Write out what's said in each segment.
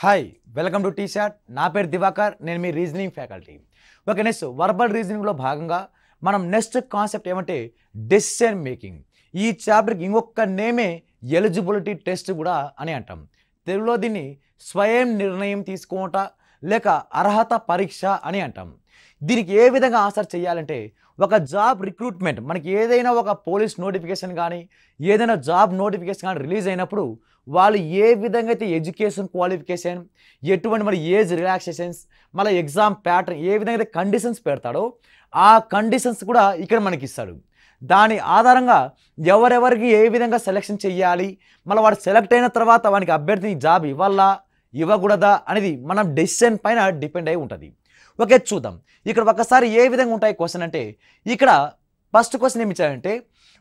Hi welcome to T shot. నా పేరు దివాకర్, నేను మీ reasoning faculty. Okay, next verbal రీజనింగ్లో భాగంగా మనం నెక్స్ట్ కాన్సెప్ట్ ఏమంటే డెసిషన్ మేకింగ్. ఈ చాప్టర్కి ఇంకొక నేమే ఎలిజిబిలిటీ టెస్ట్ కూడా అని అంటాం. తెలుగులో దీన్ని స్వయం నిర్ణయం తీసుకుంట లేక అర్హత పరీక్ష అని అంటాం. దీనికి ఏ విధంగా ఆన్సర్ చేయాలంటే, ఒక జాబ్ రిక్రూట్మెంట్ మనకి ఏదైనా ఒక పోలీస్ నోటిఫికేషన్ కానీ ఏదైనా జాబ్ నోటిఫికేషన్ కానీ రిలీజ్ అయినప్పుడు వాళ్ళు ఏ విధంగా అయితే ఎడ్యుకేషన్ క్వాలిఫికేషన్, ఎటువంటి మరి ఏజ్ రిలాక్సేషన్స్, మళ్ళీ ఎగ్జామ్ ప్యాటర్న్ ఏ విధంగా అయితే కండిషన్స్ పెడతాడో ఆ కండిషన్స్ కూడా ఇక్కడ మనకి ఇస్తాడు. దాని ఆధారంగా ఎవరెవరికి ఏ విధంగా సెలెక్షన్ చేయాలి, మళ్ళీ వాడు సెలెక్ట్ అయిన తర్వాత వానికి అభ్యర్థిని జాబ్ ఇవ్వాలా ఇవ్వకూడదా అనేది మనం డెసిషన్ పైన డిపెండ్ అయి ఉంటుంది. ఓకే, చూద్దాం ఇక్కడ ఒకసారి ఏ విధంగా ఉంటాయి క్వశ్చన్ అంటే, ఇక్కడ ఫస్ట్ క్వశ్చన్ ఏమి ఇచ్చారంటే,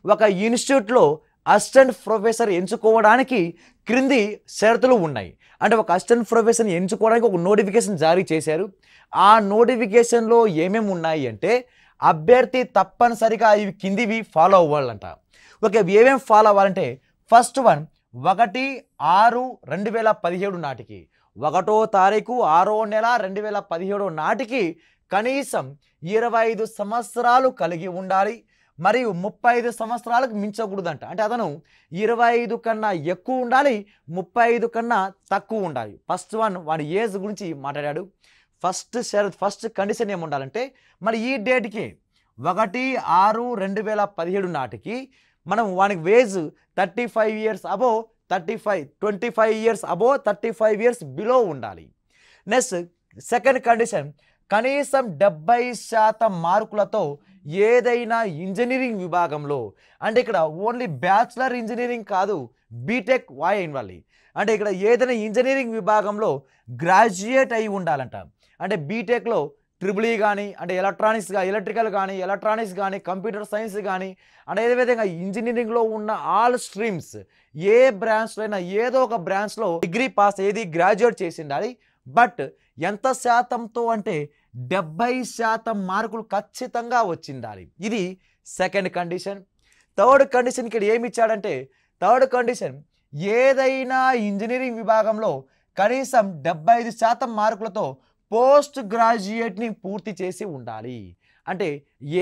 ఒక ఇన్స్టిట్యూట్లో అసిస్టెంట్ ప్రొఫెసర్ ఎంచుకోవడానికి క్రింది షరతులు ఉన్నాయి. అంటే ఒక అసిస్టెంట్ ప్రొఫెసర్ ఎంచుకోవడానికి ఒక నోటిఫికేషన్ జారీ చేశారు. ఆ నోటిఫికేషన్లో ఏమేమి ఉన్నాయి అంటే, అభ్యర్థి తప్పనిసరిగా ఇవి కిందివి ఫాలో అవ్వాలంట. ఓకే, ఏమేమి ఫాలో అవ్వాలంటే, ఫస్ట్ వన్ 1/6/2017 నాటికి 1వ తారీఖు 6వ నెల 2017 నాటికి కనీసం 25 సంవత్సరాలు కలిగి ఉండాలి మరియు 35 సంవత్సరాలకు మించకూడదంట. అంటే అతను 25 కన్నా ఎక్కువ ఉండాలి, 35 కన్నా తక్కువ ఉండాలి. ఫస్ట్ వన్ వాడి ఏజ్ గురించి మాట్లాడాడు. ఫస్ట్ కండిషన్ ఏముండాలంటే, మరి ఈ డేట్కి 1/6/2017 నాటికి మనం వానికి age 35 years above 25 years above 35 years below ఉండాలి. నెక్స్ట్ సెకండ్ కండిషన్, కనీసం 70% మార్కులతో ఏదైనా ఇంజనీరింగ్ విభాగంలో, అంటే ఇక్కడ ఓన్లీ బ్యాచిలర్ ఇంజనీరింగ్ కాదు, బీటెక్ ఇవ్వాలి. అంటే ఇక్కడ ఏదైనా ఇంజనీరింగ్ విభాగంలో గ్రాడ్యుయేట్ అయి ఉండాలంట. అంటే బీటెక్లో ట్రిపుల్ ఈ కానీ, అంటే ఎలక్ట్రికల్ కానీ, ఎలక్ట్రానిక్స్ కానీ, కంప్యూటర్ సైన్స్ కానీ, అంటే అదేవిధంగా ఇంజనీరింగ్లో ఉన్న ఆల్ స్ట్రీమ్స్ ఏ బ్రాంచ్లో అయినా ఏదో ఒక బ్రాంచ్లో డిగ్రీ పాస్ ఏది గ్రాడ్యుయేట్ చేసి ఉండాలి. బట్ ఎంత శాతంతో అంటే 70% మార్కులు ఖచ్చితంగా వచ్చిండాలి. ఇది సెకండ్ కండిషన్. థర్డ్ కండిషన్ ఇక్కడ ఏమి ఇచ్చాడంటే, థర్డ్ కండిషన్ ఏదైనా ఇంజనీరింగ్ విభాగంలో కనీసం 75% మార్కులతో పోస్ట్ గ్రాడ్యుయేట్ని పూర్తి చేసి ఉండాలి. అంటే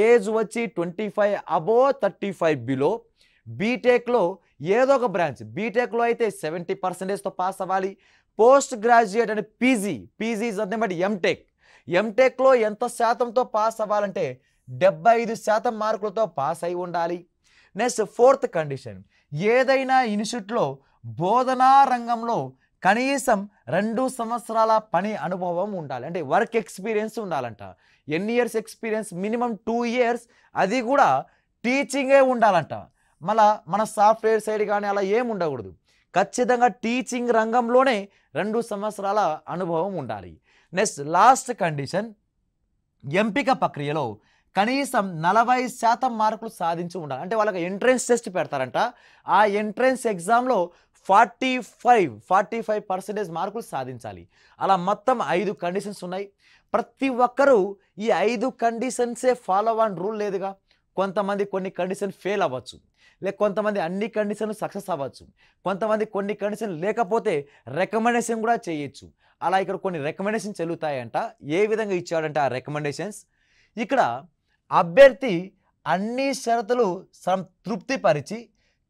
ఏజ్ వచ్చి 25 అబోవ్ 35 బిలో. బీటెక్లో ఏదో ఒక బ్రాంచ్, బీటెక్లో అయితే 70%తో పాస్ అవ్వాలి. పోస్ట్ గ్రాడ్యుయేట్ అంటే పీజీ నథింగ్ బట్ ఎంటెక్లో ఎంత శాతంతో పాస్ అవ్వాలంటే 75% మార్కులతో పాస్ అయి ఉండాలి. నెక్స్ట్ ఫోర్త్ కండిషన్, ఏదైనా ఇన్స్టిట్యూట్లో బోధనా రంగంలో కనీసం 2 సంవత్సరాల పని అనుభవం ఉండాలి. అంటే వర్క్ ఎక్స్పీరియన్స్ ఉండాలంట. ఎన్ని ఇయర్స్ ఎక్స్పీరియన్స్? Minimum 2 years. అది కూడా టీచింగే ఉండాలంట. మళ్ళా మన సాఫ్ట్వేర్ సైడ్ కానీ అలా ఏం ఉండకూడదు. ఖచ్చితంగా టీచింగ్ రంగంలోనే 2 సంవత్సరాల అనుభవం ఉండాలి. నెక్స్ట్ లాస్ట్ కండిషన్, ఎంపిక ప్రక్రియలో కనీసం 40% మార్కులు సాధించి ఉండాలి. అంటే వాళ్ళకి ఎంట్రన్స్ టెస్ట్ పెడతారంట. ఆ ఎంట్రన్స్ ఎగ్జామ్లో 45% మార్కులు సాధించాలి. అలా మొత్తం 5 కండిషన్స్ ఉన్నాయి. ప్రతి ఒక్కరూ ఈ 5 కండిషన్సే ఫాలో అవ్వని రూల్ లేదుగా. కొంతమంది కొన్ని కండిషన్ ఫెయిల్ అవ్వచ్చు, లేక కొంతమంది అన్ని కండిషన్లు సక్సెస్ అవ్వచ్చు, కొంతమంది కొన్ని కండిషన్ లేకపోతే రికమెండేషన్ కూడా చేయొచ్చు. అలా ఇక్కడ కొన్ని రికమెండేషన్ చెల్లుతాయంట. ఏ విధంగా ఇచ్చాడంటే ఆ రికమెండేషన్స్, ఇక్కడ అభ్యర్థి అన్ని షరతులు తృప్తిపరిచి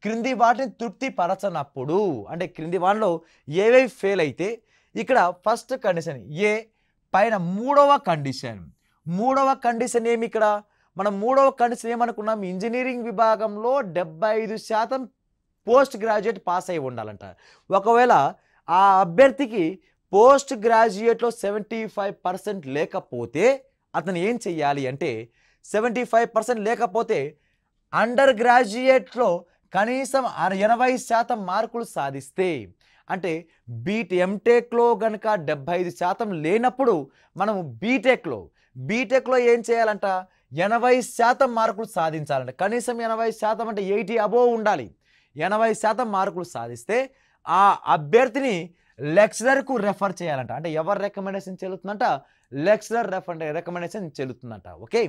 క్రింది వాటిని తృప్తిపరచనప్పుడు, అంటే క్రింది వాటిలో ఏవేవి ఫెయిల్ అయితే, ఇక్కడ ఫస్ట్ కండిషన్ ఏ పైన మూడవ కండిషన్ ఏమి? ఇక్కడ మనం మూడవ కండిషన్ ఏమనుకున్నాం? ఇంజనీరింగ్ విభాగంలో 75% పోస్ట్ గ్రాడ్యుయేట్ పాస్ అయి ఉండాలంట. ఒకవేళ ఆ అభ్యర్థికి పోస్ట్ గ్రాడ్యుయేట్లో 75% లేకపోతే అతను ఏం చెయ్యాలి అంటే, 75% లేకపోతే అండర్ గ్రాడ్యుయేట్లో కనీసం 80% మార్కులు సాధిస్తే, అంటే ఎంటెక్లో కనుక 75% లేనప్పుడు మనం బీటెక్లో ఏం చేయాలంట? 80% మార్కులు సాధించాలంట. కనీసం 80% అంటే 80 అబోవ్ ఉండాలి. 80% మార్కులు సాధిస్తే ఆ అభ్యర్థిని లెక్చరర్కు రెఫర్ చేయాలంట. అంటే ఎవరు రికమెండేషన్ చెల్లుతుందంట? లెక్చరర్ రికమెండేషన్ చెల్లుతుందంట. ఓకే,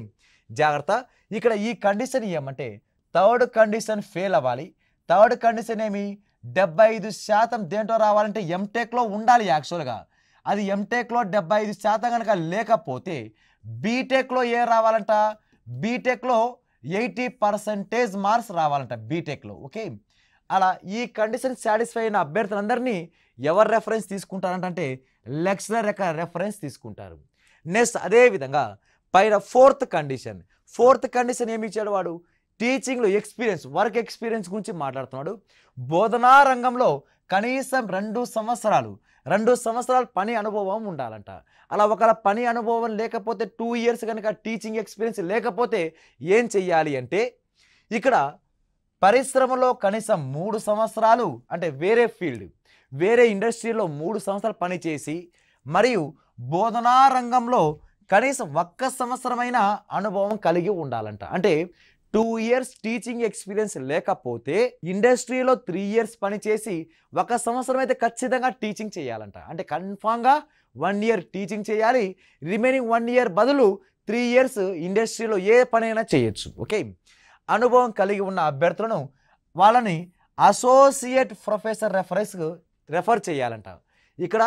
జాగ్రత్త. ఇక్కడ ఈ కండిషన్ ఏమంటే, థర్డ్ కండిషన్ ఫెయిల్ అవ్వాలి. థర్డ్ కండిషన్ ఏమి? 75% దేంట్లో రావాలంటే ఎంటెక్లో ఉండాలి. యాక్చువల్గా అది ఎంటెక్లో 75% కనుక లేకపోతే బీటెక్లో ఏ రావాలంట, బీటెక్లో 80% మార్క్స్ రావాలంట బీటెక్లో. ఓకే, అలా ఈ కండిషన్ సాటిస్ఫై అయిన అభ్యర్థులందరినీ ఎవరు రెఫరెన్స్ తీసుకుంటారంటే లెక్చరర్ యొక్క రెఫరెన్స్ తీసుకుంటారు. నెక్స్ట్ అదేవిధంగా పైన ఫోర్త్ కండిషన్ ఏమి ఇచ్చాడు వాడు, టీచింగ్లో ఎక్స్పీరియన్స్, వర్క్ ఎక్స్పీరియన్స్ గురించి మాట్లాడుతున్నాడు. బోధనా రంగంలో కనీసం 2 సంవత్సరాలు పని అనుభవం ఉండాలంట. అలా ఒకవేళ పని అనుభవం లేకపోతే 2 ఇయర్స్ కనుక టీచింగ్ ఎక్స్పీరియన్స్ లేకపోతే ఏం చెయ్యాలి అంటే ఇక్కడ పరిశ్రమలో కనీసం 3 సంవత్సరాలు అంటే వేరే ఫీల్డ్ వేరే ఇండస్ట్రీలో 3 సంవత్సరాలు పనిచేసి మరియు బోధనా రంగంలో కనీసం 1 సంవత్సరమైన అనుభవం కలిగి ఉండాలంట. అంటే 2 ఇయర్స్ టీచింగ్ ఎక్స్పీరియన్స్ లేకపోతే ఇండస్ట్రీలో 3 ఇయర్స్ పనిచేసి 1 సంవత్సరం అయితే ఖచ్చితంగా టీచింగ్ చేయాలంట. అంటే కన్ఫామ్గా 1 ఇయర్ టీచింగ్ చేయాలి, రిమైనింగ్ 1 ఇయర్ బదులు 3 ఇయర్స్ ఇండస్ట్రీలో ఏ పనైనా చేయొచ్చు. ఓకే, అనుభవం కలిగి ఉన్న అభ్యర్థులను వాళ్ళని అసోసియేట్ ప్రొఫెసర్ రెఫర్ చేయాలంట. ఇక్కడ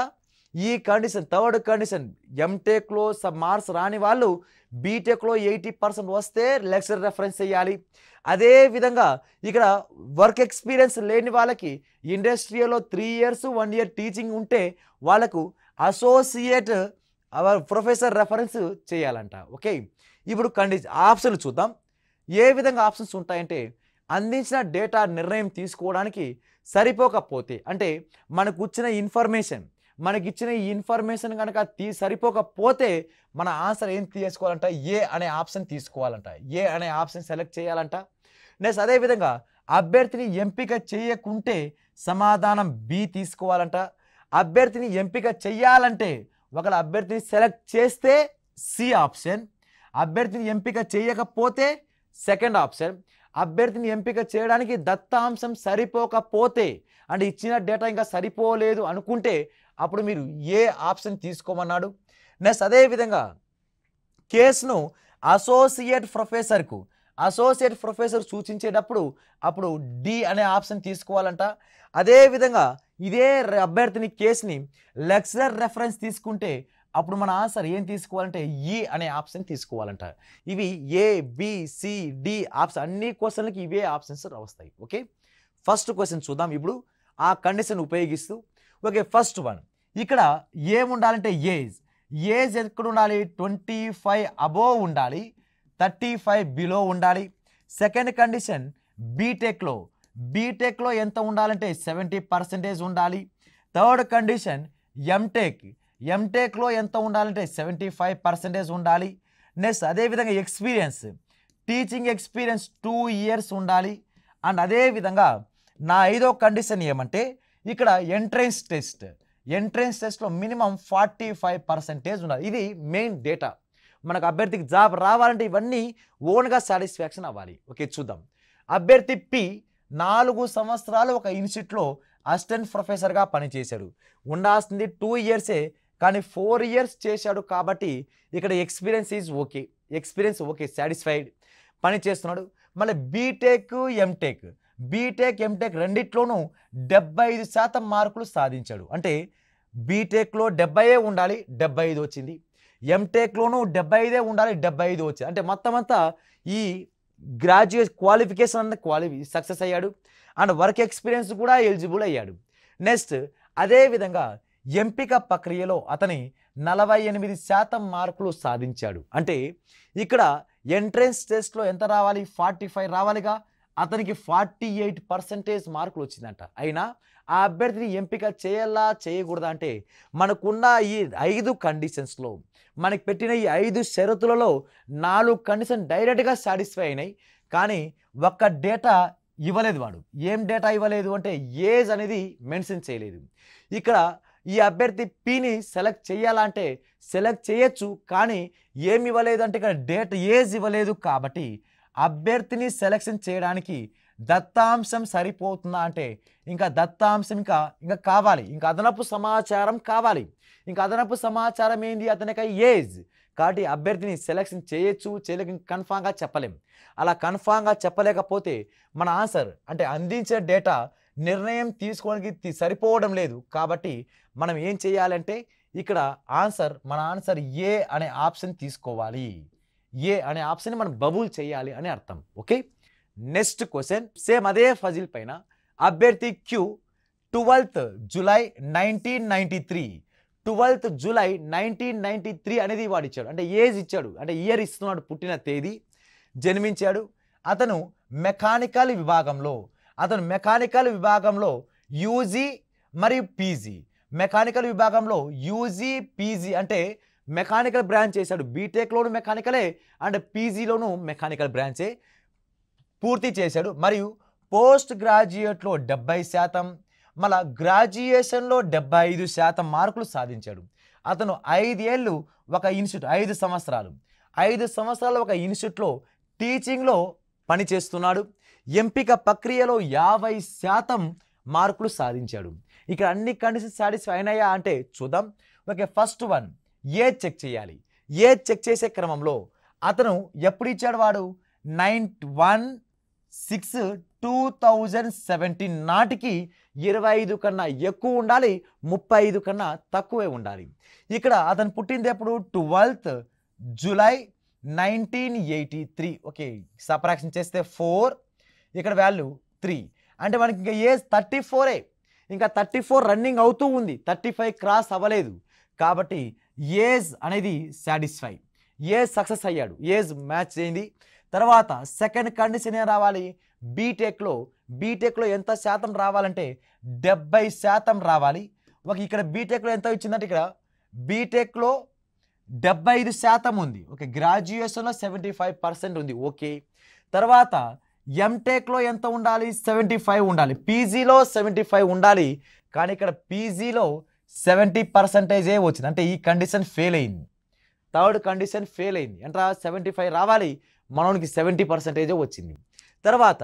ఈ కండిషన్ థర్డ్ కండిషన్ ఎంటెక్లో మార్క్స్ రాని వాళ్ళు బీటెక్లో 80% వస్తే లెక్చర్ రెఫరెన్స్ చేయాలి. అదేవిధంగా ఇక్కడ వర్క్ ఎక్స్పీరియన్స్ లేని వాళ్ళకి ఇండస్ట్రీలో 3 ఇయర్స్ 1 ఇయర్ టీచింగ్ ఉంటే వాళ్ళకు అసోసియేట్ ప్రొఫెసర్ రెఫరెన్స్ చేయాలంట. ఓకే, ఇప్పుడు ఆప్షన్లు చూద్దాం. ఏ విధంగా ఆప్షన్స్ ఉంటాయంటే అందించిన డేటా నిర్ణయం తీసుకోవడానికి సరిపోకపోతే అంటే మనకిచ్చిన ఇన్ఫర్మేషన్ కనుక సరిపోకపోతే మన ఆన్సర్ ఏం తీసుకోవాలంట, ఏ అనే ఆప్షన్ తీసుకోవాలంట. ఏ అనే ఆప్షన్ సెలెక్ట్ చేయాలంట. నెక్స్ట్ అదేవిధంగా అభ్యర్థిని ఎంపిక చేయకుంటే సమాధానం బి తీసుకోవాలంట. అభ్యర్థిని ఎంపిక చేయాలంటే ఒకవేళ అభ్యర్థిని సెలెక్ట్ చేస్తే సి ఆప్షన్, అభ్యర్థిని ఎంపిక చేయకపోతే సెకండ్ ఆప్షన్, అభ్యర్థిని ఎంపిక చేయడానికి దత్తాంశం సరిపోకపోతే అంటే ఇచ్చిన డేటా ఇంకా సరిపోలేదు అనుకుంటే అప్పుడు మీరు ఏ ఆప్షన్ తీసుకోమన్నాడు. నెక్స్ట్ అదేవిధంగా కేసును అసోసియేట్ ప్రొఫెసర్ సూచించేటప్పుడు అప్పుడు డి అనే ఆప్షన్ తీసుకోవాలంట. అదేవిధంగా ఇదే అభ్యర్థిని కేసుని లెక్చరర్ రెఫరెన్స్ తీసుకుంటే అప్పుడు మన ఆన్సర్ ఏం తీసుకోవాలంటే ఈ అనే ఆప్షన్ తీసుకోవాలంట. ఇవి A B C D option అన్ని క్వశ్చన్లకి ఇవే ఆప్షన్స్ వస్తాయి. ఓకే, ఫస్ట్ క్వశ్చన్ చూద్దాం ఇప్పుడు ఆ కండిషన్ ఉపయోగిస్తూ. ఓకే, ఫస్ట్ వన్ ఇక్కడ ఏముండాలంటే ఏజ్ ఎక్కడ ఉండాలి, 25 అబోవ్ ఉండాలి, 35 బిలో ఉండాలి. సెకండ్ కండిషన్ బీటెక్లో ఎంత ఉండాలంటే 70% ఉండాలి. థర్డ్ కండిషన్ ఎంటెక్లో ఎంత ఉండాలంటే 75% ఉండాలి. నెక్స్ట్ అదేవిధంగా టీచింగ్ ఎక్స్పీరియన్స్ 2 ఇయర్స్ ఉండాలి. అండ్ అదేవిధంగా నా 5వ కండిషన్ ఏమంటే ఇక్కడ ఎంట్రన్స్ టెస్ట్లో మినిమం 45% ఉండాలి. ఇది మెయిన్ డేటా. మనకు అభ్యర్థికి జాబ్ రావాలంటే ఇవన్నీ ఓన్గా సాటిస్ఫాక్షన్ అవ్వాలి. ఓకే, చూద్దాం. అభ్యర్థి పి 4 సంవత్సరాలు ఒక ఇన్స్టిట్యూట్లో అసిస్టెంట్ ప్రొఫెసర్గా పనిచేశాడు. ఉండాల్సింది 2 ఇయర్సే కానీ 4 ఇయర్స్ చేశాడు కాబట్టి ఇక్కడ ఎక్స్పీరియన్స్ ఓకే సాటిస్ఫైడ్ పని చేస్తున్నాడు. మళ్ళీ బీటెక్ ఎంటెక్ రెండిట్లోనూ 75% మార్కులు సాధించాడు. అంటే బీటెక్లో 70 ఉండాలి, 75 వచ్చింది. ఎంటెక్లోనూ 75 ఉండాలి, 75 వచ్చింది. అంటే మొత్తం అంతా ఈ గ్రాడ్యుయేట్ క్వాలిఫికేషన్ సక్సెస్ అయ్యాడు. అండ్ వర్క్ ఎక్స్పీరియన్స్ కూడా ఎలిజిబుల్ అయ్యాడు. నెక్స్ట్ అదేవిధంగా ఎంపిక ప్రక్రియలో అతని 48% మార్కులు సాధించాడు. అంటే ఇక్కడ ఎంట్రన్స్ టెస్ట్లో ఎంత రావాలి, 45 రావాలిగా, అతనికి 48% మార్కులు వచ్చిందంట. అయినా ఆ అభ్యర్థిని ఎంపిక చేయకూడదా అంటే మనకున్న ఈ 5 కండిషన్స్లో మనకి పెట్టిన ఈ 5 షరతులలో 4 కండిషన్ డైరెక్ట్గా సాటిస్ఫై అయినాయి. కానీ ఒక్క డేటా ఇవ్వలేదు వాడు. ఏం డేటా ఇవ్వలేదు అంటే ఏజ్ అనేది మెన్షన్ చేయలేదు. ఇక్కడ ఈ అభ్యర్థి పిని సెలెక్ట్ చేయాలంటే సెలెక్ట్ చేయొచ్చు, కానీ ఏమి ఇవ్వలేదు అంటే ఇక్కడ ఏజ్ ఇవ్వలేదు. కాబట్టి అభ్యర్థిని సెలెక్షన్ చేయడానికి దత్తాంశం సరిపోతుందా అంటే ఇంకా దత్తాంశం ఇంకా కావాలి, ఇంకా అదనపు సమాచారం కావాలి. ఇంకా అదనపు సమాచారం ఏంది, అతనికి ఏజ్. కాబట్టి అభ్యర్థిని సెలెక్షన్ చేయొచ్చు, చేయలేక కన్ఫామ్గా చెప్పలేం. అలా కన్ఫామ్గా చెప్పలేకపోతే మన ఆన్సర్ అంటే అందించే డేటా నిర్ణయం తీసుకోవడానికి సరిపోవడం లేదు. కాబట్టి మనం ఏం చేయాలంటే ఇక్కడ మన ఆన్సర్ ఏ అనే ఆప్షన్ తీసుకోవాలి. ఏ అనే ఆప్షన్ మనం బబుల్ చేయాలి అని అర్థం. ఓకే, నెక్స్ట్ క్వశ్చన్ సేమ్ అదే ఫజిల్ పైన. అభ్యర్థి queue 12th July 1993, 12th July 1993 అనేది వాడు ఇచ్చాడు. అంటే ఏజ్ ఇచ్చాడు, అంటే ఇయర్ ఇస్తున్నాడు, పుట్టిన తేదీ, జన్మించాడు. అతను మెకానికల్ విభాగంలో యూజీ మరియు పీజీ, మెకానికల్ విభాగంలో యూజీ పీజీ అంటే మెకానికల్ బ్రాంచ్ చేశాడు. బీటెక్లోను మెకానికలే అండ్ పీజీలోను మెకానికల్ బ్రాంచే పూర్తి చేశాడు. మరియు పోస్ట్ గ్రాడ్యుయేట్లో 70%, మళ్ళా గ్రాడ్యుయేషన్లో 75% మార్కులు సాధించాడు. అతను 5 ఏళ్ళు ఒక ఇన్స్టిట్యూట్, 5 సంవత్సరాలు ఒక ఇన్స్టిట్యూట్లో టీచింగ్లో పనిచేస్తున్నాడు. ఎంపిక ప్రక్రియలో 50% మార్కులు సాధించాడు. ఇక్కడ అన్ని కండిషన్స్ సాటిస్ఫై అయినాయా అంటే చూద్దాం. Okay, first one age check చేయాలి. ఏజ్ చెక్ చేసే క్రమంలో అతను ఎప్పుడు ఇచ్చాడు, వాడు 1/6/2017 నాటికి 25 కన్నా ఎక్కువ ఉండాలి, 35 కన్నా తక్కువే ఉండాలి. ఇక్కడ అతను పుట్టింది ఎప్పుడు, 12th జూలై 1983. ఓకే, సబ్ట్రాక్షన్ చేస్తే 4, ఇక్కడ వాల్యూ 3, అంటే మనకి ఇంకా ఏజ్ 34, ఇంకా 34 రన్నింగ్ అవుతూ ఉంది, 35 క్రాస్ అవ్వలేదు. కాబట్టి ఏజ్ అనేది సాటిస్ఫై, ఏజ్ సక్సెస్ అయ్యాడు, ఏజ్ మ్యాచ్ అయింది. తర్వాత సెకండ్ కండిషన్ ఏం రావాలి, బీటెక్లో ఎంత శాతం రావాలంటే 70% రావాలి. ఒక ఇక్కడ బీటెక్లో ఎంత ఇచ్చిందంటే ఇక్కడ బీటెక్లో 75% ఉంది. ఓకే, గ్రాడ్యుయేషన్లో 75% ఉంది. ఓకే, తర్వాత ఎంటెక్లో ఎంత ఉండాలి, 75 ఉండాలి, పీజీలో 75 ఉండాలి. కానీ ఇక్కడ పీజీలో 70% వచ్చింది, అంటే ఈ కండిషన్ ఫెయిల్ అయింది. థర్డ్ కండిషన్ ఫెయిల్ అయింది, అంటే 75 రావాలి, మనోనికి 70% వచ్చింది. తర్వాత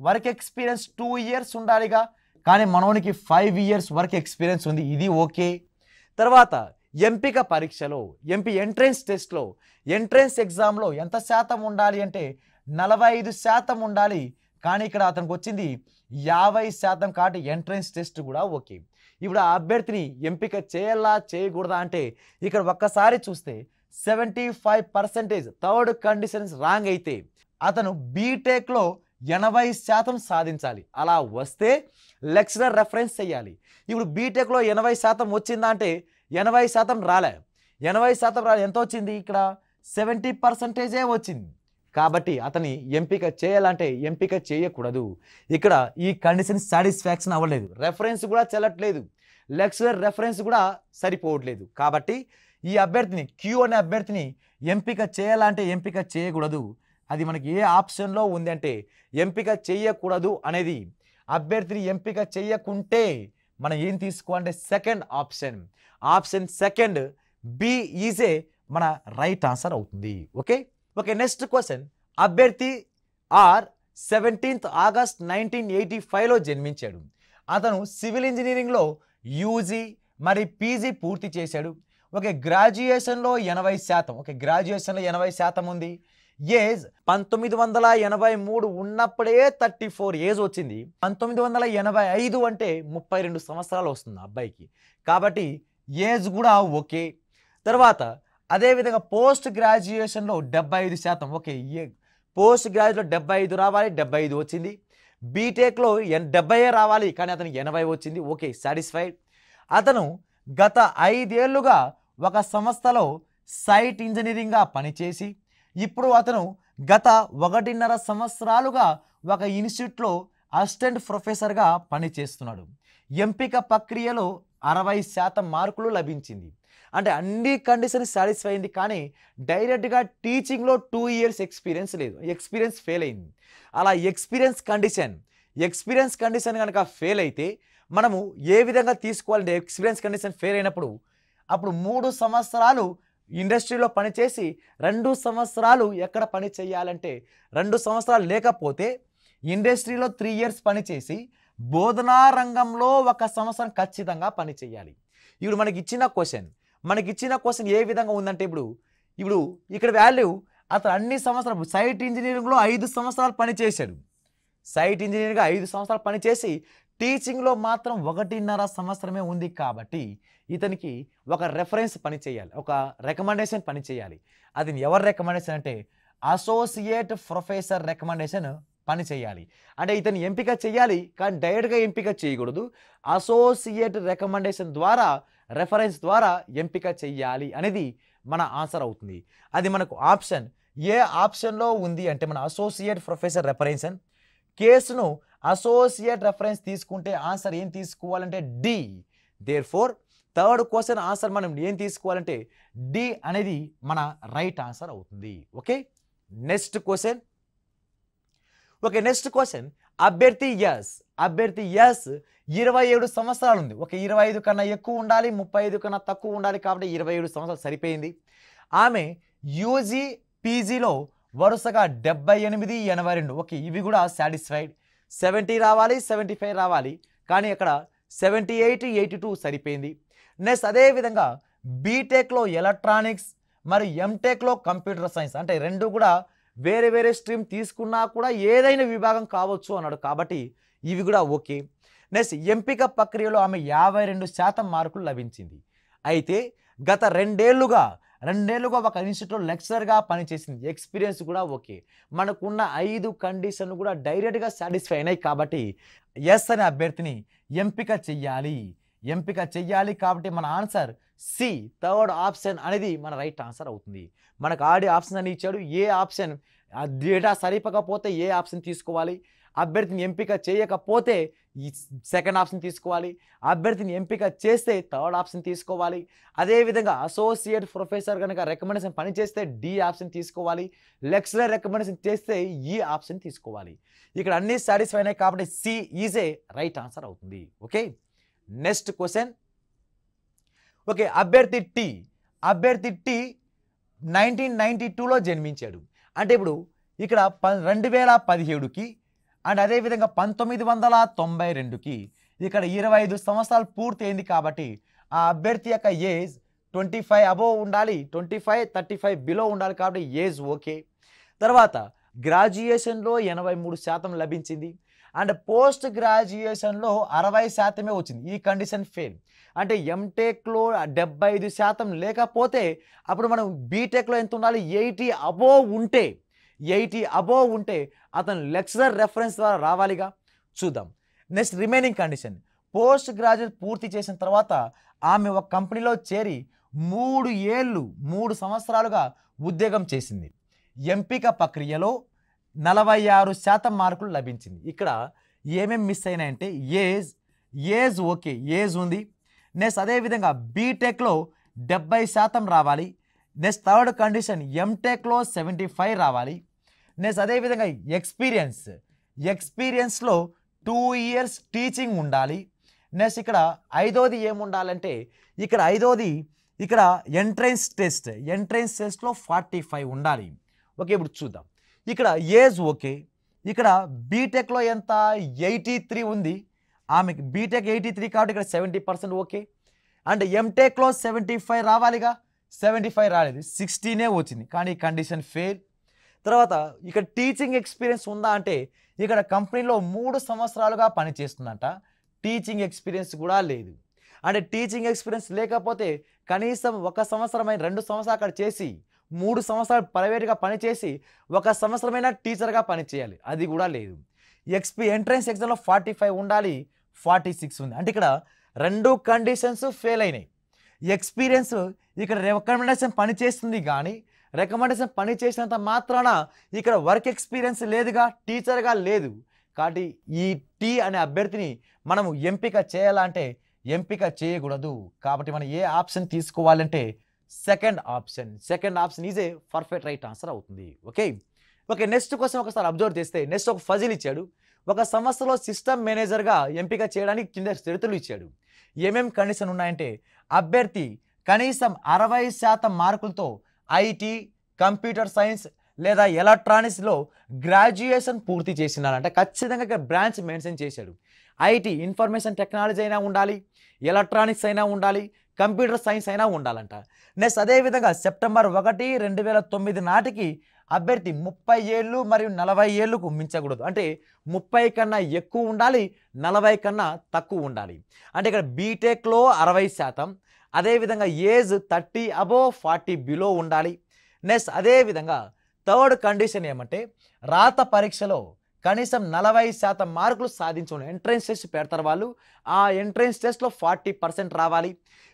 వర్క్ ఎక్స్పీరియన్స్ 2 years ఉండాలిగా, కానీ మనోనికి 5 years వర్క్ ఎక్స్పీరియన్స్ ఉంది, ఇది ఓకే. తర్వాత ఎంపిక పరీక్షలో ఎంట్రన్స్ టెస్ట్లో ఎంట్రన్స్ ఎగ్జామ్లో ఎంత శాతం ఉండాలి అంటే 45% ఉండాలి, కానీ ఇక్కడ అతనికి వచ్చింది 50%. కాబట్టి ఎంట్రన్స్ టెస్ట్ కూడా ఓకే. ఇప్పుడు ఆ అభ్యర్థిని ఎంపిక చేయాలా చేయకూడదా అంటే ఇక్కడ ఒక్కసారి చూస్తే 75% థర్డ్ కండిషన్స్ రాంగ్ అయితే అతను బీటెక్లో 80% సాధించాలి. అలా వస్తే లెక్చరర్ రెఫరెన్స్ చేయాలి. ఇప్పుడు బీటెక్లో 80% వచ్చిందా అంటే 80% రాలే, 80% రాలే, ఎంత వచ్చింది, ఇక్కడ 70% వచ్చింది. కాబట్టి అతని ఎంపిక చేయాలంటే ఎంపిక చేయకూడదు. ఇక్కడ ఈ కండిషన్ సాటిస్ఫాక్షన్ అవ్వలేదు, రెఫరెన్స్ కూడా చెల్లట్లేదు, లెక్చరర్ రెఫరెన్స్ కూడా సరిపోవట్లేదు. కాబట్టి ఈ అభ్యర్థిని క్యూ అనే అభ్యర్థిని ఎంపిక చేయాలంటే ఎంపిక చేయకూడదు. అది మనకి ఏ ఆప్షన్లో ఉంది అంటే ఎంపిక చేయకూడదు అనేది. అభ్యర్థిని ఎంపిక చేయకుంటే మనం ఏం తీసుకోవాలంటే సెకండ్ ఆప్షన్ సెకండ్ బి ఈజే మన రైట్ ఆన్సర్ అవుతుంది. Okay, next question. అభ్యర్థి ఆర్ 17th ఆగస్ట్ 1985లో జన్మించాడు. అతను సివిల్ ఇంజనీరింగ్లో యూజీ మరి పీజీ పూర్తి చేశాడు. ఓకే, గ్రాడ్యుయేషన్లో 80%, ఓకే గ్రాడ్యుయేషన్లో 80% ఉంది. ఏజ్ 1983 ఉన్నప్పుడే 34 ఏజ్ వచ్చింది. 1985 అంటే 32 సంవత్సరాలు వస్తుంది అబ్బాయికి, కాబట్టి ఏజ్ కూడా ఓకే. తర్వాత అదేవిధంగా పోస్ట్ గ్రాడ్యుయేషన్లో 75%, ఓకే పోస్ట్ గ్రాడ్యుయేట్లో 75 రావాలి, 75 వచ్చింది. బీటెక్లో 70 రావాలి, కానీ అతనికి 80 వచ్చింది, ఓకే సాటిస్ఫైడ్. అతను గత 5 ఏళ్లుగా ఒక సంస్థలో సైట్ ఇంజనీరింగ్గా పనిచేసి ఇప్పుడు అతను గత 1.5 సంవత్సరాలుగా ఒక ఇన్స్టిట్యూట్లో అసిస్టెంట్ ప్రొఫెసర్గా పనిచేస్తున్నాడు. ఎంపిక ప్రక్రియలో 60% మార్కులు లభించింది. అంటే అన్ని కండిషన్స్ సాటిస్ఫై అయింది, కానీ డైరెక్ట్గా టీచింగ్లో 2 years ఎక్స్పీరియన్స్ లేదు, ఎక్స్పీరియన్స్ ఫెయిల్ అయింది. అలా ఎక్స్పీరియన్స్ కండిషన్ కనుక ఫెయిల్ అయితే మనము ఏ విధంగా తీసుకోవాలంటే ఎక్స్పీరియన్స్ కండిషన్ ఫెయిల్ అయినప్పుడు అప్పుడు 3 సంవత్సరాలు ఇండస్ట్రీలో పనిచేసి 2 సంవత్సరాలు ఎక్కడ పని చేయాలంటే 2 సంవత్సరాలు లేకపోతే ఇండస్ట్రీలో 3 years పనిచేసి బోధనా రంగంలో 1 సంవత్సరం ఖచ్చితంగా పని చేయాలి. ఇప్పుడు మనకి ఇచ్చిన క్వశ్చన్ ఏ విధంగా ఉందంటే ఇప్పుడు ఇక్కడ వాల్యూ అతను అన్ని సంవత్సరాలు సైట్ ఇంజనీరింగ్లో 5 సంవత్సరాలు పనిచేశాడు. సైట్ ఇంజనీరింగ్గా 5 సంవత్సరాలు పనిచేసి టీచింగ్లో మాత్రం 1.5 సంవత్సరమే ఉంది కాబట్టి ఇతనికి ఒక రెఫరెన్స్ పని చేయాలి, ఒక రికమెండేషన్ పని చేయాలి. అది ఎవరి రికమెండేషన్ అంటే అసోసియేట్ ప్రొఫెసర్ రికమెండేషన్ పని చేయాలి. అంటే ఇతను ఎంపిక చేయాలి కానీ డైరెక్ట్గా ఎంపిక చేయకూడదు. అసోసియేట్ రికమెండేషన్ ద్వారా, రెఫరెన్స్ ద్వారా ఎంపిక చేయాలి అనేది మన ఆన్సర్ అవుతుంది. అది మనకు ఆప్షన్ ఏ ఆప్షన్లో ఉంది అంటే మన అసోసియేట్ ప్రొఫెసర్ రెఫరెన్షన్. కేసును అసోసియేట్ రెఫరెన్స్ తీసుకుంటే ఆన్సర్ ఏం తీసుకోవాలంటే D. Therefore third question answer మనం ఏం తీసుకోవాలంటే డి అనేది మన రైట్ ఆన్సర్ అవుతుంది. Okay, next question. Okay, next question. అభ్యర్థి ఎస్ 27 సంవత్సరాలు ఉంది. ఒక 25 కన్నా ఎక్కువ ఉండాలి, 35 కన్నా తక్కువ ఉండాలి కాబట్టి 27 సంవత్సరాలు సరిపోయింది. ఆమె యూజీ పీజీలో వరుసగా 78, 82 ఓకే ఇవి కూడా సాటిస్ఫైడ్. 70 రావాలి, 75 రావాలి కానీ అక్కడ 78, 82 సరిపోయింది. నెక్స్ట్ అదేవిధంగా బీటెక్లో ఎలక్ట్రానిక్స్ మరియు ఎంటెక్లో కంప్యూటర్ సైన్స్ అంటే రెండు కూడా వేరే వేరే స్ట్రీమ్ తీసుకున్నా కూడా ఏదైనా విభాగం కావచ్చు అన్నాడు కాబట్టి ఇవి కూడా ఓకే. నెక్స్ట్ ఎంపిక ప్రక్రియలో ఆమె 52% మార్కులు లభించింది. అయితే గత రెండేళ్లుగా ఒక ఇన్స్టిట్యూట్లో లెక్చరర్గా పనిచేసింది. ఎక్స్పీరియన్స్ కూడా ఓకే. మనకున్న 5 కండిషన్లు కూడా డైరెక్ట్గా సాటిస్ఫై అయినాయి కాబట్టి ఎస్ అనే అభ్యర్థిని ఎంపిక చెయ్యాలి కాబట్టి మన ఆన్సర్ సి, థర్డ్ ఆప్షన్ అనేది మన రైట్ ఆన్సర్ అవుతుంది. మనకు ఆడి ఆప్షన్ అని ఇచ్చాడు. ఏ ఆప్షన్ డేటా సరిపోకపోతే ఏ ఆప్షన్ తీసుకోవాలి, అభ్యర్థిని ఎంపిక చేయకపోతే ఈ సెకండ్ ఆప్షన్ తీసుకోవాలి, అభ్యర్థిని ఎంపిక చేస్తే థర్డ్ ఆప్షన్ తీసుకోవాలి. అదేవిధంగా అసోసియేట్ ప్రొఫెసర్ కనుక రికమెండేషన్ పనిచేస్తే డి ఆప్షన్ తీసుకోవాలి, లెక్చరర్ రికమెండేషన్ చేస్తే ఈ ఆప్షన్ తీసుకోవాలి. ఇక్కడ అన్నీ సాటిస్ఫై అయినాయి కాబట్టి C is A right answer అవుతుంది. Okay, next question. ఓకే, అభ్యర్థి టి 1992లో జన్మించాడు. అంటే ఇప్పుడు ఇక్కడ 2017కి అండ్ అదేవిధంగా 1992కి ఇక్కడ 25 సంవత్సరాలు పూర్తయింది కాబట్టి ఆ అభ్యర్థి యొక్క ఏజ్ 25 అబోవ్ ఉండాలి, 25, 35 బిలో ఉండాలి కాబట్టి ఏజ్ ఓకే. తర్వాత గ్రాడ్యుయేషన్లో 83% లభించింది అండ్ పోస్ట్ గ్రాడ్యుయేషన్లో 60% వచ్చింది. ఈ కండిషన్ ఫెయిల్. అంటే ఎంటెక్లో 75% లేకపోతే అప్పుడు మనం బీటెక్లో ఎంత ఉండాలి, 80 అబోవ్ ఉంటే అతను లెక్చరర్ రెఫరెన్స్ ద్వారా రావాలిగా. చూద్దాం. Next remaining condition. Post graduate పూర్తి చేసిన తర్వాత ఆమె ఒక కంపెనీలో చేరి 3 సంవత్సరాలుగా ఉద్యోగం చేసింది. ఎంపిక ప్రక్రియలో 46% మార్కులు లభించింది. ఇక్కడ ఏమేమి మిస్ అయినాయంటే ఏజ్ ఓకే, ఏజ్ ఉంది. నెక్స్ట్ అదేవిధంగా బీటెక్లో 70% రావాలి. నెక్స్ట్ థర్డ్ కండిషన్ ఎంటెక్లో 75 రావాలి. నెక్స్ట్ అదేవిధంగా ఎక్స్పీరియన్స్లో 2 years టీచింగ్ ఉండాలి. నెక్స్ట్ ఇక్కడ ఐదోది ఏముండాలంటే ఇక్కడ ఎంట్రన్స్ టెస్ట్లో 45 ఉండాలి. ఓకే, ఇప్పుడు చూద్దాం. ఇక్కడ ఏజ్ ఓకే. ఇక్కడ బీటెక్లో ఎంత 83 ఉంది. ఆమెకి బీటెక్ 83 కాబట్టి ఇక్కడ 70% ఓకే. అంటే ఎంటెక్లో 75 రావాలిగా, 75 రాలేదు, 16 వచ్చింది కానీ కండిషన్ ఫెయిల్. తర్వాత ఇక్కడ టీచింగ్ ఎక్స్పీరియన్స్ ఉందా అంటే ఇక్కడ కంపెనీలో 3 సంవత్సరాలుగా పనిచేస్తుందంట. టీచింగ్ ఎక్స్పీరియన్స్ కూడా లేదు. అంటే టీచింగ్ ఎక్స్పీరియన్స్ లేకపోతే కనీసం 1 సంవత్సరమైన 2 సంవత్సరాలు అక్కడ చేసి 3 సంవత్సరాలు ప్రైవేట్గా పనిచేసి 1 సంవత్సరమైన టీచర్గా పనిచేయాలి, అది కూడా లేదు. ఎంట్రన్స్ ఎగ్జామ్లో 45 ఉండాలి, 46 ఉంది. అంటే ఇక్కడ 2 కండిషన్స్ ఫెయిల్ అయినాయి. ఎక్స్పీరియన్స్ ఇక్కడ రికమెండేషన్ పనిచేస్తుంది కానీ రికమెండేషన్ పని చేసినంత మాత్రాన ఇక్కడ వర్క్ ఎక్స్పీరియన్స్ లేదుగా, టీచర్గా లేదు. కాబట్టి ఈ టీ అనే అభ్యర్థిని మనము ఎంపిక చేయాలంటే ఎంపిక చేయకూడదు. కాబట్టి మనం ఏ ఆప్షన్ తీసుకోవాలంటే second option is a perfect right answer అవుతుంది. ఓకే, నెక్స్ట్ క్వశ్చన్ ఒకసారి అబ్జర్వ్ చేస్తే నెక్స్ట్ ఒక ఫజిల్ ఇచ్చాడు. ఒక సంస్థలో సిస్టమ్ మేనేజర్గా ఎంపిక చేయడానికి కింద షరతులు ఇచ్చాడు. ఏమేం కండిషన్ ఉన్నాయంటే అభ్యర్థి కనీసం 60% మార్కులతో ఐటీ, కంప్యూటర్ సైన్స్ లేదా ఎలక్ట్రానిక్స్లో గ్రాడ్యుయేషన్ పూర్తి చేసినారంటే ఖచ్చితంగా ఇక్కడ బ్రాంచ్ మెన్షన్ చేశాడు. ఐటీ ఇన్ఫర్మేషన్ టెక్నాలజీ అయినా ఉండాలి, ఎలక్ట్రానిక్స్ అయినా ఉండాలి, కంప్యూటర్ సైన్స్ అయినా ఉండాలంట. నెక్స్ట్ అదేవిధంగా సెప్టెంబర్ 1, 2009 నాటికి అభ్యర్థి 30 ఏళ్ళు మరియు 40 ఏళ్ళకు మించకూడదు. అంటే 30 కన్నా ఎక్కువ ఉండాలి, 40 కన్నా తక్కువ ఉండాలి. అంటే ఇక్కడ బీటెక్లో 60%, అదేవిధంగా ఏజ్ 30 అబోవ్ 40 బిలో ఉండాలి. నెక్స్ట్ అదేవిధంగా థర్డ్ కండిషన్ ఏమంటే రాత పరీక్షలో కనీసం 40% మార్కులు సాధించండి. ఎంట్రన్స్ టెస్ట్ పెడతారు వాళ్ళు, ఆ ఎంట్రన్స్ టెస్ట్లో 40% రావాలి.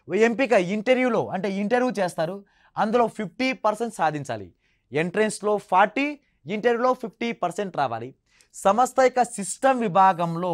ఎంపిక ఇంటర్వ్యూలో అంటే ఇంటర్వ్యూ చేస్తారు, అందులో 50% సాధించాలి. ఎంట్రన్స్లో 40, ఇంటర్వ్యూలో 50% రావాలి. సంస్థ యొక్క సిస్టమ్ విభాగంలో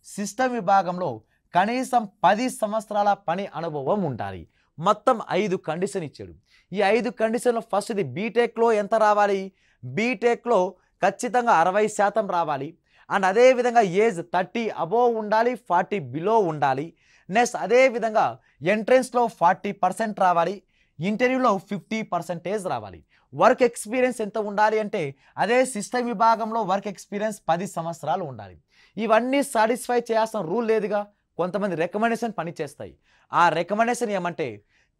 సిస్టమ్ విభాగంలో కనీసం 10 సంవత్సరాల పని అనుభవం ఉండాలి. మొత్తం 5 కండిషన్ ఇచ్చాడు. ఈ 5 కండిషన్లో ఫస్ట్ది బీటెక్లో ఎంత రావాలి? బీటెక్లో ఖచ్చితంగా 60% రావాలి. అండ్ అదేవిధంగా ఏజ్ 30 అబోవ్ ఉండాలి, 40 బిలో ఉండాలి. నెక్స్ట్ అదేవిధంగా ఎంట్రన్స్లో 40% రావాలి, ఇంటర్వ్యూలో 50% రావాలి. వర్క్ ఎక్స్పీరియన్స్ ఎంత ఉండాలి అంటే అదే సిస్టమ్ విభాగంలో వర్క్ ఎక్స్పీరియన్స్ 10 సంవత్సరాలు ఉండాలి. ఇవన్నీ సాటిస్ఫై చేయాల్సిన రూల్ లేదుగా, కొంతమంది రికమెండేషన్ పనిచేస్తాయి. ఆ రికమెండేషన్ ఏమంటే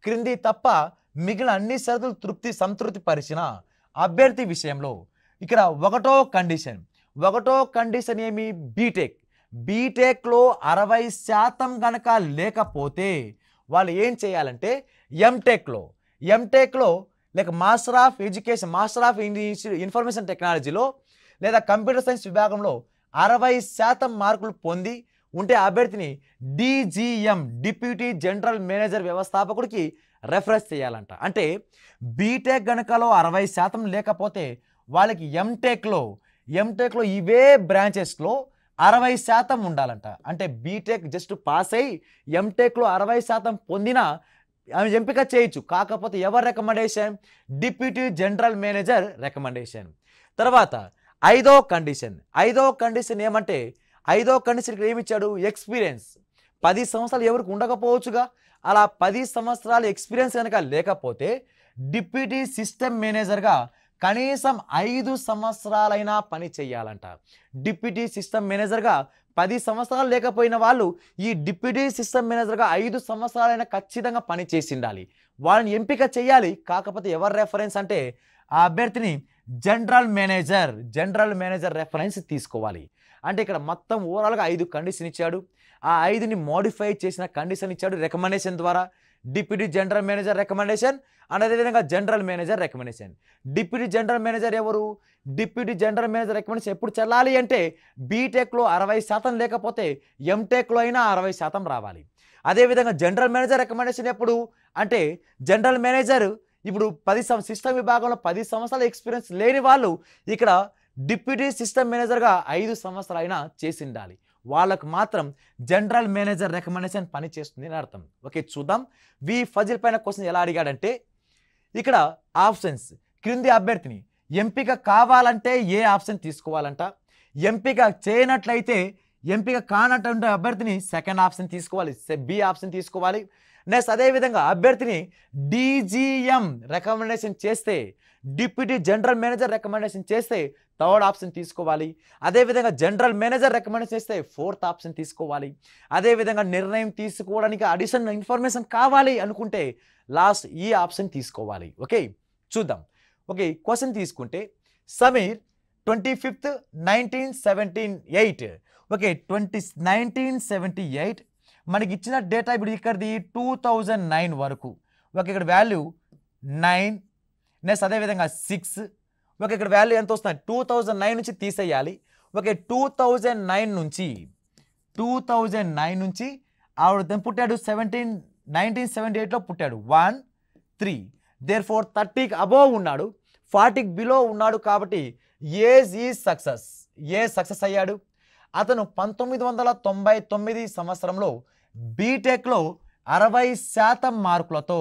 క్రింది తప్ప మిగిలిన అన్ని షరతులు సంతృప్తి పరిచిన అభ్యర్థి విషయంలో ఇక్కడ ఒకటో కండిషన్ ఏమి? బీటెక్లో 60% కనుక లేకపోతే వాళ్ళు ఏం చేయాలంటే ఎంటెక్లో లేక మాస్టర్ ఆఫ్ ఇన్ఫర్మేషన్ టెక్నాలజీలో లేదా కంప్యూటర్ సైన్స్ విభాగంలో 60% మార్కులు పొంది ఉంటే అభ్యర్థిని DGM డిప్యూటీ జనరల్ మేనేజర్ వ్యవస్థాపకుడికి రెఫరెన్స్ చేయాలంట. అంటే బీటెక్ గనకలో 60% లేకపోతే వాళ్ళకి ఎంటెక్లో ఇవే బ్రాంచెస్లో 60% ఉండాలంట. అంటే బీటెక్ జస్ట్ పాస్ అయ్యి ఎంటెక్లో 60% పొందిన ఎంపిక చేయొచ్చు. కాకపోతే ఎవరి recommendation? Deputy general manager recommendation. తర్వాత ఐదో కండిషన్ ఏమంటే ఐదో కండిషన్కి ఏమి ఇచ్చాడు? ఎక్స్పీరియన్స్. 10 సంవత్సరాలు ఎవరికి ఉండకపోవచ్చుగా, అలా 10 సంవత్సరాల ఎక్స్పీరియన్స్ కనుక లేకపోతే డిప్యూటీ సిస్టమ్ మేనేజర్గా కనీసం 5 సంవత్సరాలైనా పని చేయాలంట. డిప్యూటీ సిస్టమ్ మేనేజర్గా 10 సంవత్సరాలు లేకపోయిన వాళ్ళు ఈ డిప్యూటీ సిస్టమ్ మేనేజర్గా 5 సంవత్సరాలైనా ఖచ్చితంగా పని చేసి ఉండాలి. వాళ్ళని ఎంపిక చేయాలి. కాకపోతే ఎవరు రెఫరెన్స్ అంటే ఆ అభ్యర్థిని జనరల్ మేనేజర్ రెఫరెన్స్ తీసుకోవాలి. అంటే ఇక్కడ మొత్తం ఓవరాల్గా 5 కండిషన్ ఇచ్చాడు. ఆ 5ని మోడిఫై చేసిన కండిషన్ ఇచ్చాడు రికమెండేషన్ ద్వారా. Deputy general manager recommendation and అదేవిధంగా general manager recommendation. Deputy general manager ఎవరు? డిప్యూటీ జనరల్ మేనేజర్ రికమెండేషన్ ఎప్పుడు చెల్లాలి అంటే బీటెక్లో 60% లేకపోతే ఎంటెక్లో అయినా 60% రావాలి. అదేవిధంగా జనరల్ మేనేజర్ రికమెండేషన్ ఎప్పుడు అంటే జనరల్ మేనేజర్ ఇప్పుడు సిస్టమ్ విభాగంలో 10 సంవత్సరాల ఎక్స్పీరియన్స్ లేని వాళ్ళు ఇక్కడ డిప్యూటీ సిస్టమ్ మేనేజర్గా 5 సంవత్సరాలైనా చేసి ఉండాలి. వాళ్ళకు మాత్రం జనరల్ మేనేజర్ రికమెండేషన్ పని చేస్తుంది అని అర్థం. ఓకే, చూద్దాం ఫజిల్ పైన క్వశ్చన్ ఎలా అడిగాడంటే ఇక్కడ ఆప్షన్స్ క్రింది అభ్యర్థిని ఎంపిక కావాలంటే ఏ ఆప్షన్ తీసుకోవాలంట, ఎంపిక చేయనట్లయితే ఎంపిక కానటువంటి అభ్యర్థిని సెకండ్ ఆప్షన్ తీసుకోవాలి, బి ఆప్షన్ తీసుకోవాలి. నెక్స్ట్ అదేవిధంగా అభ్యర్థిని DGM రికమెండేషన్ చేస్తే డిప్యూటీ జనరల్ మేనేజర్ రికమెండేషన్ చేస్తే థర్డ్ ఆప్షన్ తీసుకోవాలి. అదేవిధంగా జనరల్ మేనేజర్ రికమెండేషన్ చేస్తే ఫోర్త్ ఆప్షన్ తీసుకోవాలి. అదేవిధంగా నిర్ణయం తీసుకోవడానికి అడిషనల్ ఇన్ఫర్మేషన్ కావాలి అనుకుంటే లాస్ట్ ఈ ఆప్షన్ తీసుకోవాలి. ఓకే, చూద్దాం. ఓకే, క్వశ్చన్ తీసుకుంటే సమీర్ 25th 1978. ఓకే, 1978 మనకి ఇచ్చిన డేటా ఇప్పుడు ఇక్కడిది 2009 వరకు. ఓకే, ఇక్కడ వాల్యూ 9. నెక్స్ట్ అదేవిధంగా 6. ఓకే, ఇక్కడ వాల్యూ ఎంత వస్తుంది? 2009 నుంచి తీసేయాలి. ఓకే, 2009 నుంచి ఆవిడ పుట్టాడు 1978లో పుట్టాడు 1, 3. దేర్ఫోర్ 30కి అబోవ్ ఉన్నాడు, 40కి బిలో ఉన్నాడు. కాబట్టి సక్సెస్ అయ్యాడు. అతను 1999 సంవత్సరంలో బీటెక్లో 60% మార్కులతో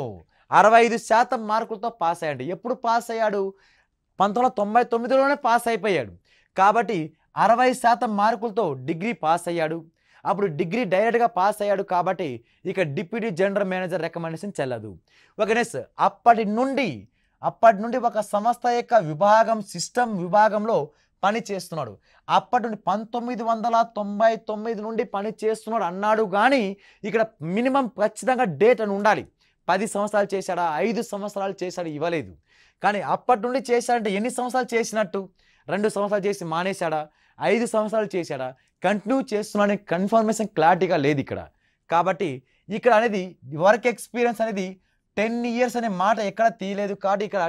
65% మార్కులతో పాస్ అయ్యాడు. ఎప్పుడు పాస్ అయ్యాడు? 1999లోనే పాస్ అయిపోయాడు. కాబట్టి 60% మార్కులతో డిగ్రీ పాస్ అయ్యాడు. అప్పుడు డిగ్రీ డైరెక్ట్గా పాస్ అయ్యాడు. కాబట్టి ఇక డిప్యూటీ జనరల్ మేనేజర్ రికమెండేషన్ చెల్లదు. ఓకే, నెక్స్ట్ అప్పటి నుండి ఒక సంస్థ యొక్క సిస్టమ్ విభాగంలో పని చేస్తున్నాడు. అప్పటి నుండి 1999 నుండి పని చేస్తున్నాడు అన్నాడు. కానీ ఇక్కడ మినిమం ఖచ్చితంగా డేట్ అని ఉండాలి. 10 సంవత్సరాలు చేశాడా, 5 సంవత్సరాలు చేశాడు ఇవ్వలేదు. కానీ అప్పటి నుండి చేశాడంటే ఎన్ని సంవత్సరాలు చేసినట్టు? 2 సంవత్సరాలు చేసి మానేశాడా, 5 సంవత్సరాలు చేశాడా, కంటిన్యూ చేస్తున్నాడనే కన్ఫర్మేషన్ క్లారిటీగా లేదు ఇక్కడ. కాబట్టి ఇక్కడ అనేది వర్క్ ఎక్స్పీరియన్స్ అనేది 10 ఇయర్స్ అనే మాట ఎక్కడ తీయలేదు. కాబట్టి ఇక్కడ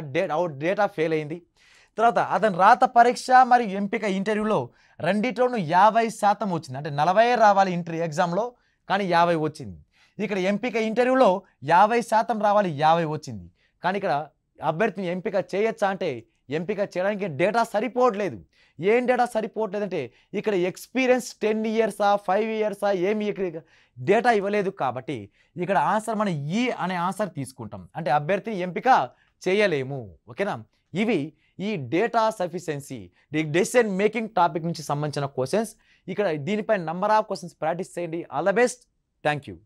డేటా ఫెయిల్ అయింది. తర్వాత అతను రాత పరీక్ష మరియు ఎంపిక ఇంటర్వ్యూలో రెండిట్లోనూ 50% వచ్చింది. అంటే 40 రావాలి ఇంటర్వ్యూ ఎగ్జామ్లో, కానీ 50 వచ్చింది. ఇక్కడ ఎంపిక ఇంటర్వ్యూలో 50% రావాలి, 50 వచ్చింది. కానీ ఇక్కడ అభ్యర్థిని ఎంపిక చేయొచ్చా అంటే ఎంపిక చేయడానికి డేటా సరిపోవట్లేదు. ఏం డేటా సరిపోవట్లేదంటే ఇక్కడ ఎక్స్పీరియన్స్ 10 ఇయర్సా 5 ఇయర్సా ఏమి డేటా ఇవ్వలేదు. కాబట్టి ఇక్కడ ఆన్సర్ మనం ఈ అనే ఆన్సర్ తీసుకుంటాం. అంటే అభ్యర్థిని ఎంపిక చేయలేము. ఓకేనా? ఇవి ఈ data sufficiency decision making topic నుంచి సంబంధించిన క్వశ్చన్స్. ఇక్కడ దీనిపై నంబర్ ఆఫ్ క్వశ్చన్స్ ప్రాక్టీస్ చేయండి. All the best. Thank you.